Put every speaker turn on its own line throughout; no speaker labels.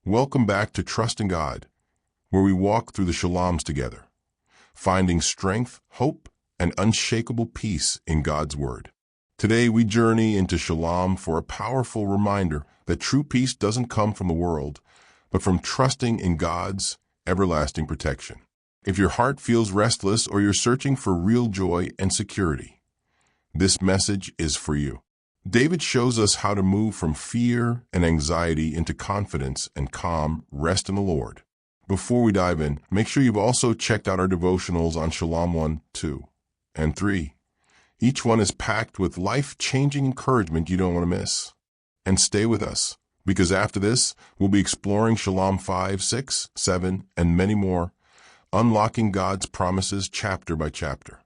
Welcome back to Trusting God, where we walk through the Shaloms together, finding strength, hope, and unshakable peace in God's Word. Today we journey into Shalom for a powerful reminder that true peace doesn't come from the world, but from trusting in God's everlasting protection. If your heart feels restless or you're searching for real joy and security, this message is for you. David shows us how to move from fear and anxiety into confidence and calm rest in the Lord. Before we dive in, make sure you've also checked out our devotionals on Shalom 1, 2, and 3. Each one is packed with life-changing encouragement you don't want to miss. And stay with us, because after this, we'll be exploring Shalom 5, 6, 7, and many more, unlocking God's promises chapter by chapter.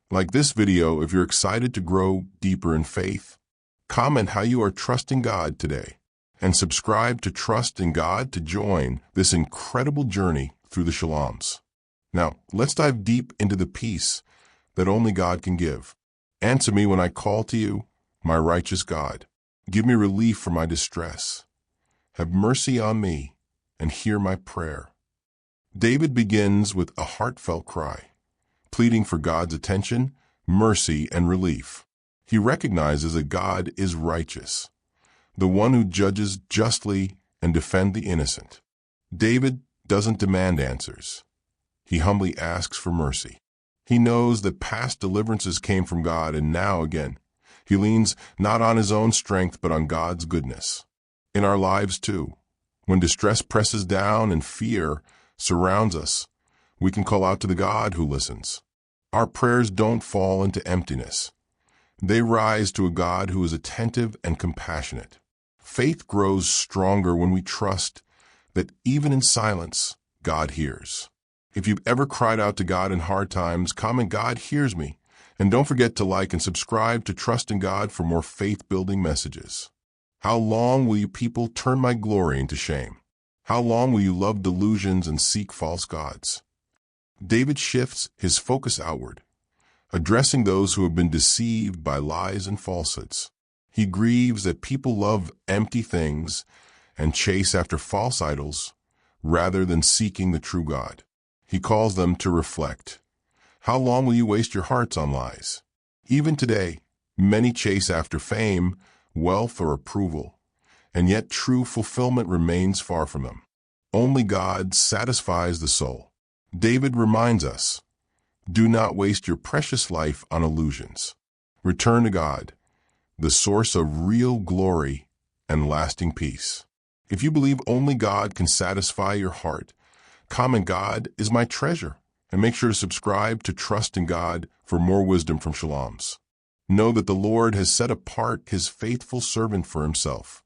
Like this video, if you're excited to grow deeper in faith, comment how you are trusting God today, and subscribe to Trust in God to join this incredible journey through the Shaloms. Now, let's dive deep into the peace that only God can give. Answer me when I call to you, my righteous God. Give me relief for my distress. Have mercy on me and hear my prayer. David begins with a heartfelt cry, pleading for God's attention, mercy, and relief. He recognizes that God is righteous, the one who judges justly and defends the innocent. David doesn't demand answers. He humbly asks for mercy. He knows that past deliverances came from God, and now again, he leans not on his own strength but on God's goodness. In our lives too, when distress presses down and fear surrounds us, we can call out to the God who listens. Our prayers don't fall into emptiness. They rise to a God who is attentive and compassionate. Faith grows stronger when we trust that even in silence, God hears. If you've ever cried out to God in hard times, comment "God hears me." And don't forget to like and subscribe to Trust in God for more faith-building messages. How long will you people turn my glory into shame? How long will you love delusions and seek false gods? David shifts his focus outward, addressing those who have been deceived by lies and falsehoods. He grieves that people love empty things and chase after false idols rather than seeking the true God. He calls them to reflect. How long will you waste your hearts on lies? Even today, many chase after fame, wealth, or approval, and yet true fulfillment remains far from them. Only God satisfies the soul. David reminds us, do not waste your precious life on illusions. Return to God, the source of real glory and lasting peace. If you believe only God can satisfy your heart, comment "God is my treasure," and make sure to subscribe to Trust in God for more wisdom from Shaloms. Know that the Lord has set apart his faithful servant for himself.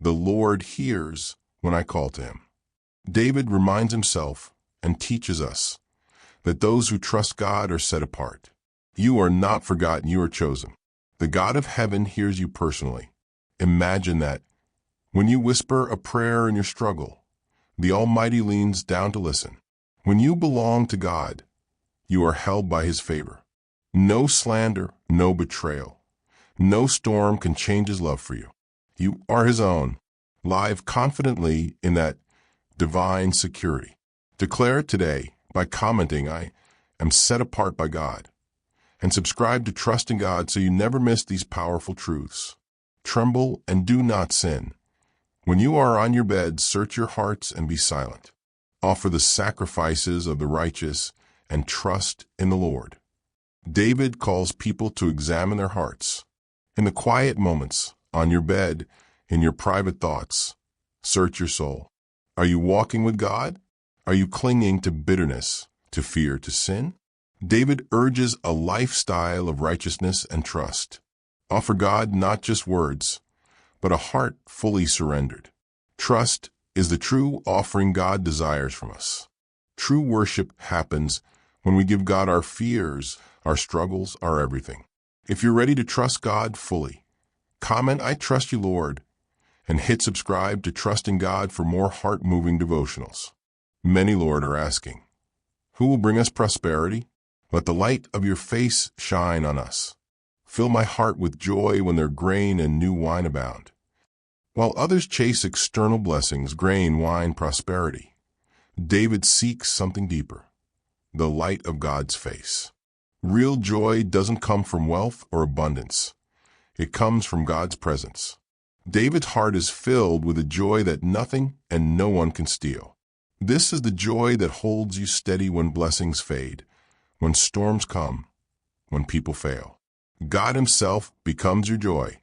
The Lord hears when I call to him. David reminds himself and teaches us that those who trust God are set apart. You are not forgotten, you are chosen. The God of heaven hears you personally. Imagine that. When you whisper a prayer in your struggle, the Almighty leans down to listen. When you belong to God, you are held by his favor. No slander, no betrayal. No storm can change his love for you. You are his own. Live confidently in that divine security. Declare it today by commenting "I am set apart by God," and subscribe to Trust in God so you never miss these powerful truths. Tremble and do not sin. When you are on your bed, search your hearts and be silent. Offer the sacrifices of the righteous and trust in the Lord. David calls people to examine their hearts. In the quiet moments, on your bed, in your private thoughts, search your soul. Are you walking with God? Are you clinging to bitterness, to fear, to sin? David urges a lifestyle of righteousness and trust. Offer God not just words, but a heart fully surrendered. Trust is the true offering God desires from us. True worship happens when we give God our fears, our struggles, our everything. If you're ready to trust God fully, comment "I trust you, Lord," and hit subscribe to Trust in God for more heart-moving devotionals. Many, Lord, are asking, who will bring us prosperity? Let the light of your face shine on us. Fill my heart with joy when their grain and new wine abound. While others chase external blessings, grain, wine, prosperity, David seeks something deeper, the light of God's face. Real joy doesn't come from wealth or abundance. It comes from God's presence. David's heart is filled with a joy that nothing and no one can steal. This is the joy that holds you steady when blessings fade, when storms come, when people fail. God Himself becomes your joy.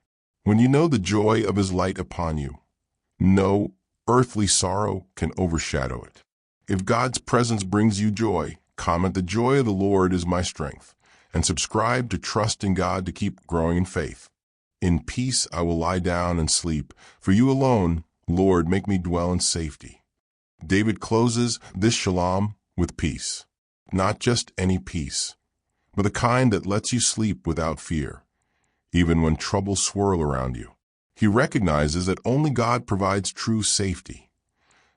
When you know the joy of His light upon you, no earthly sorrow can overshadow it. If God's presence brings you joy, comment "The joy of the Lord is my strength," and subscribe to Trust in God to keep growing in faith. In peace I will lie down and sleep. For you alone, Lord, make me dwell in safety. David closes this shalom with peace. Not just any peace, but the kind that lets you sleep without fear, even when troubles swirl around you. He recognizes that only God provides true safety,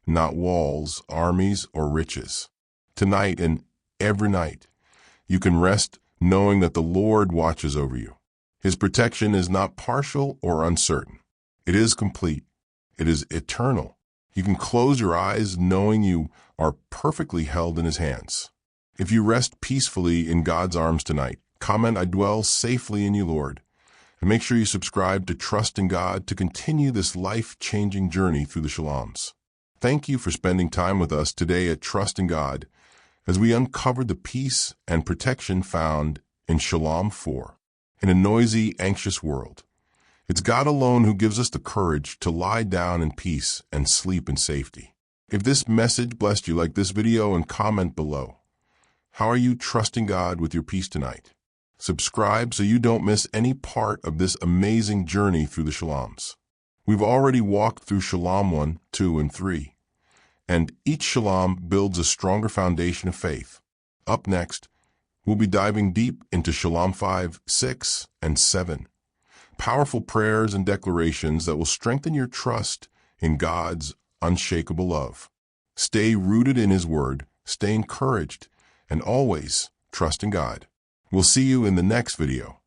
not walls, armies, or riches. Tonight and every night, you can rest knowing that the Lord watches over you. His protection is not partial or uncertain. It is complete. It is eternal. You can close your eyes knowing you are perfectly held in His hands. If you rest peacefully in God's arms tonight, comment "I dwell safely in you, Lord." And make sure you subscribe to Trust in God to continue this life-changing journey through the Shaloms. Thank you for spending time with us today at Trust in God as we uncovered the peace and protection found in Shalom 4. In a noisy, anxious world, it's God alone who gives us the courage to lie down in peace and sleep in safety. If this message blessed you, like this video and comment below. How are you trusting God with your peace tonight? Subscribe so you don't miss any part of this amazing journey through the Shaloms. We've already walked through Shalom 1, 2, and 3, and each Shalom builds a stronger foundation of faith. Up next, we'll be diving deep into Shalom 5, 6, and 7, powerful prayers and declarations that will strengthen your trust in God's unshakable love. Stay rooted in His Word, stay encouraged, and always trust in God. We'll see you in the next video.